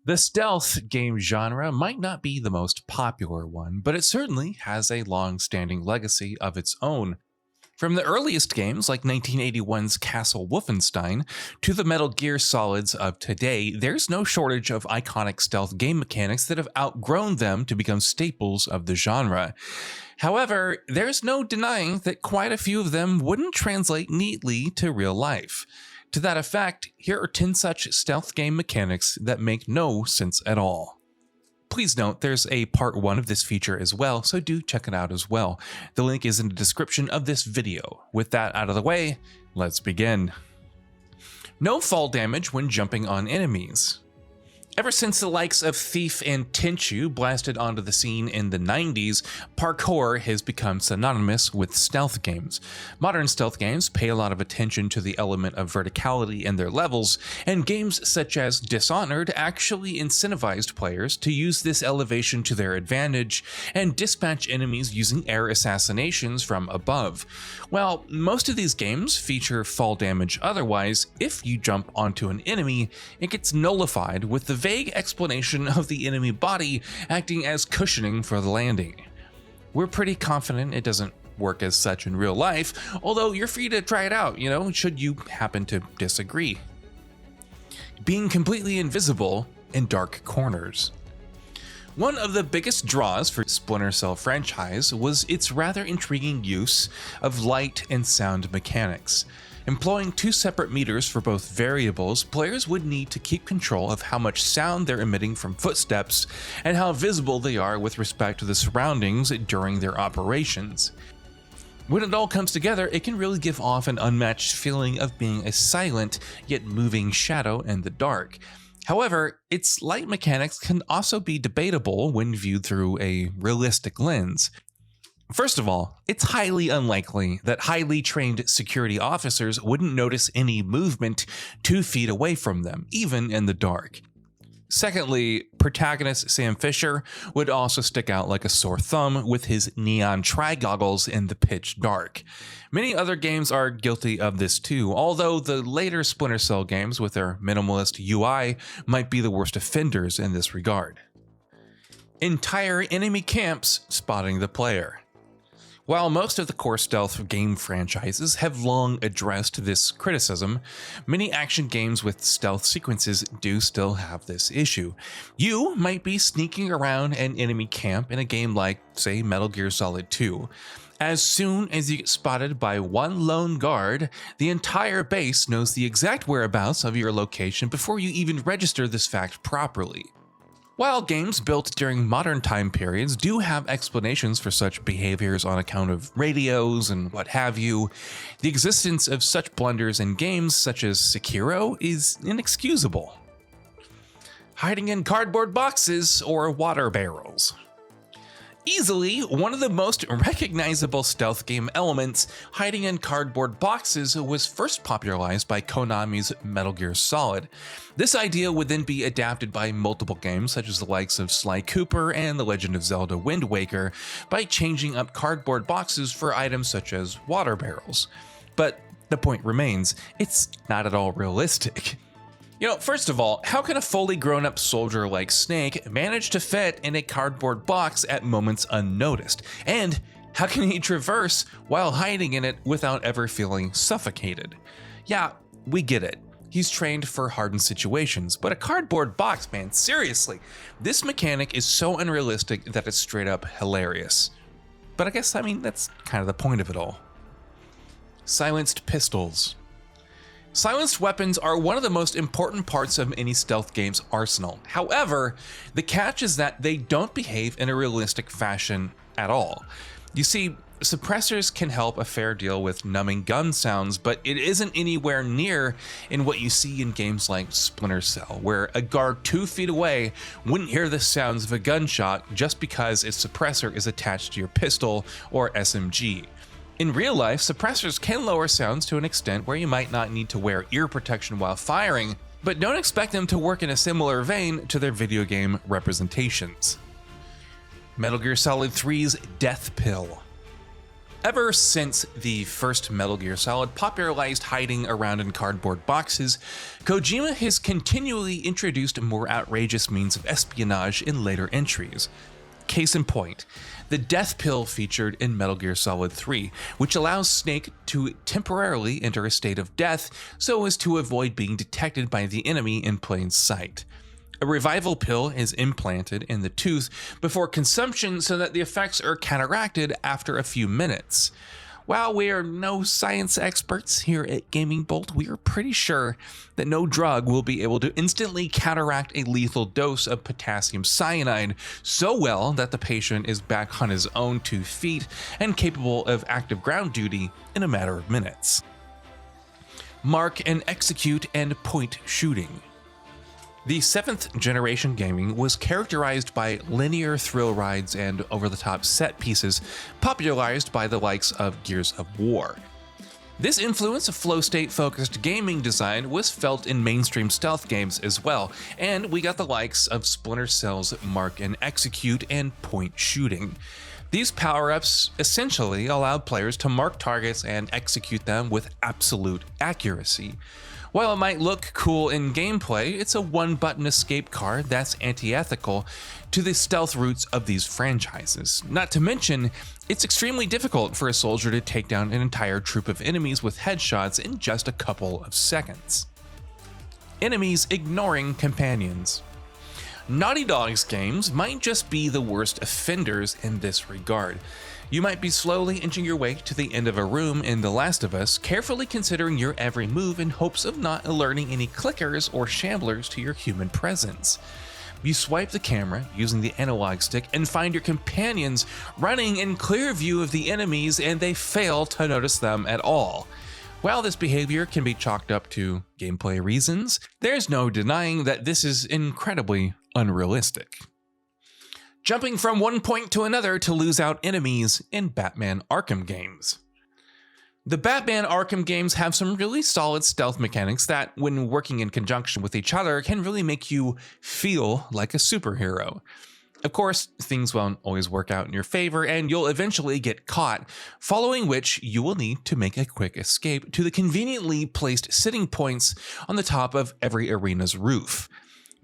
The stealth game genre might not be the most popular one, but it certainly has a long-standing legacy of its own. From the earliest games like 1981's Castle Wolfenstein to the Metal Gear Solids of today, there's no shortage of iconic stealth game mechanics that have outgrown them to become staples of the genre. However, there's no denying that quite a few of them wouldn't translate neatly to real life. To that effect, here are 10 such stealth game mechanics that make no sense at all. Please note there's a part 1 of this feature as well, so do check it out as well. The link is in the description of this video. With that out of the way, let's begin. No fall damage when jumping on enemies. Ever since the likes of Thief and Tenchu blasted onto the scene in the 90s, parkour has become synonymous with stealth games. Modern stealth games pay a lot of attention to the element of verticality in their levels, and games such as Dishonored actually incentivized players to use this elevation to their advantage and dispatch enemies using air assassinations from above. While most of these games feature fall damage otherwise, if you jump onto an enemy, it gets nullified with the vague explanation of the enemy body acting as cushioning for the landing. We're pretty confident it doesn't work as such in real life, although you're free to try it out, should you happen to disagree. Being completely invisible in dark corners. One of the biggest draws for Splinter Cell franchise was its rather intriguing use of light and sound mechanics. Employing 2 separate meters for both variables, players would need to keep control of how much sound they're emitting from footsteps and how visible they are with respect to the surroundings during their operations. When it all comes together, it can really give off an unmatched feeling of being a silent yet moving shadow in the dark. However, its light mechanics can also be debatable when viewed through a realistic lens. First of all, it's highly unlikely that highly trained security officers wouldn't notice any movement 2 feet away from them, even in the dark. Secondly, protagonist Sam Fisher would also stick out like a sore thumb with his neon tri-goggles in the pitch dark. Many other games are guilty of this too, although the later Splinter Cell games with their minimalist UI might be the worst offenders in this regard. Entire enemy camps spotting the player. While most of the core stealth game franchises have long addressed this criticism, many action games with stealth sequences do still have this issue. You might be sneaking around an enemy camp in a game like, say, Metal Gear Solid 2. As soon as you get spotted by one lone guard, the entire base knows the exact whereabouts of your location before you even register this fact properly. While games built during modern time periods do have explanations for such behaviors on account of radios and what have you, the existence of such blunders in games such as SEKIRO is inexcusable. Hiding in cardboard boxes or water barrels. Easily one of the most recognizable stealth game elements, hiding in cardboard boxes was first popularized by Konami's Metal Gear Solid. This idea would then be adapted by multiple games such as the likes of Sly Cooper and The Legend of Zelda Wind Waker by changing up cardboard boxes for items such as water barrels. But the point remains, it's not at all realistic. First of all, how can a fully grown-up soldier like Snake manage to fit in a cardboard box at moments unnoticed? And how can he traverse while hiding in it without ever feeling suffocated? Yeah, we get it. He's trained for hardened situations, but a cardboard box, man, seriously. This mechanic is so unrealistic that it's straight up hilarious. But I guess, that's kind of the point of it all. Silenced pistols. Silenced weapons are one of the most important parts of any stealth game's arsenal. However, the catch is that they don't behave in a realistic fashion at all. You see, suppressors can help a fair deal with numbing gun sounds, but it isn't anywhere near in what you see in games like Splinter Cell, where a guard 2 feet away wouldn't hear the sounds of a gunshot just because its suppressor is attached to your pistol or SMG. In real life, suppressors can lower sounds to an extent where you might not need to wear ear protection while firing, but don't expect them to work in a similar vein to their video game representations. Metal Gear Solid 3's Death Pill. Ever since the first Metal Gear Solid popularized hiding around in cardboard boxes, Kojima has continually introduced more outrageous means of espionage in later entries. Case in point, the death pill featured in Metal Gear Solid 3, which allows Snake to temporarily enter a state of death so as to avoid being detected by the enemy in plain sight. A revival pill is implanted in the tooth before consumption so that the effects are counteracted after a few minutes. While we are no science experts here at Gaming Bolt, we are pretty sure that no drug will be able to instantly counteract a lethal dose of potassium cyanide so well that the patient is back on his own 2 feet and capable of active ground duty in a matter of minutes. Mark and execute and point shooting. The 7th generation gaming was characterized by linear thrill rides and over-the-top set pieces popularized by the likes of Gears of War. This influence of flow state-focused gaming design was felt in mainstream stealth games as well, and we got the likes of Splinter Cell's Mark and Execute and point shooting. These power-ups essentially allowed players to mark targets and execute them with absolute accuracy. While it might look cool in gameplay, it's a one-button escape card that's anti-ethical to the stealth roots of these franchises. Not to mention, it's extremely difficult for a soldier to take down an entire troop of enemies with headshots in just a couple of seconds. Enemies ignoring companions. Naughty Dog's games might just be the worst offenders in this regard. You might be slowly inching your way to the end of a room in The Last of Us, carefully considering your every move in hopes of not alerting any clickers or shamblers to your human presence. You swipe the camera using the analog stick and find your companions running in clear view of the enemies, and they fail to notice them at all. While this behavior can be chalked up to gameplay reasons, there's no denying that this is incredibly unrealistic. Jumping from one point to another to lose out enemies in Batman Arkham games. The Batman Arkham games have some really solid stealth mechanics that, when working in conjunction with each other, can really make you feel like a superhero. Of course, things won't always work out in your favor, and you'll eventually get caught, following which you will need to make a quick escape to the conveniently placed sitting points on the top of every arena's roof.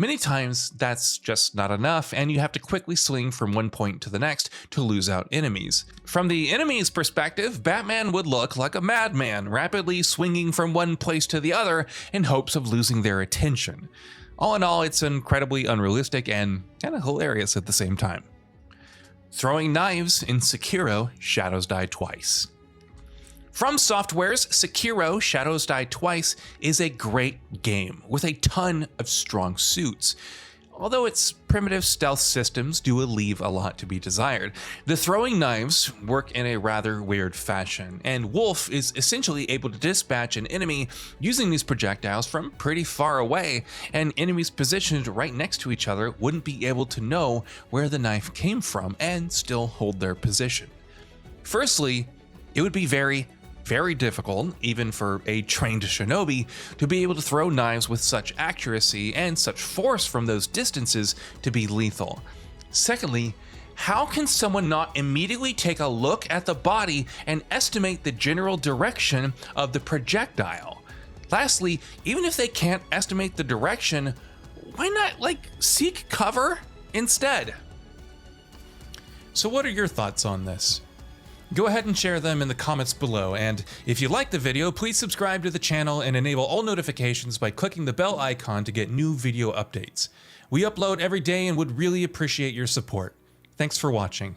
Many times, that's just not enough, and you have to quickly swing from one point to the next to lose out enemies. From the enemy's perspective, Batman would look like a madman, rapidly swinging from one place to the other in hopes of losing their attention. All in all, it's incredibly unrealistic and kind of hilarious at the same time. Throwing knives in SEKIRO, Shadows Die Twice. From Software's SEKIRO Shadows Die Twice is a great game with a ton of strong suits. Although its primitive stealth systems do leave a lot to be desired, the throwing knives work in a rather weird fashion, and Wolf is essentially able to dispatch an enemy using these projectiles from pretty far away, and enemies positioned right next to each other wouldn't be able to know where the knife came from and still hold their position. Firstly, it would be very difficult, even for a trained shinobi, to be able to throw knives with such accuracy and such force from those distances to be lethal. Secondly, how can someone not immediately take a look at the body and estimate the general direction of the projectile? Lastly, even if they can't estimate the direction, why not, seek cover instead? So what are your thoughts on this? Go ahead and share them in the comments below, and if you like the video, please subscribe to the channel and enable all notifications by clicking the bell icon to get new video updates. We upload every day and would really appreciate your support. Thanks for watching.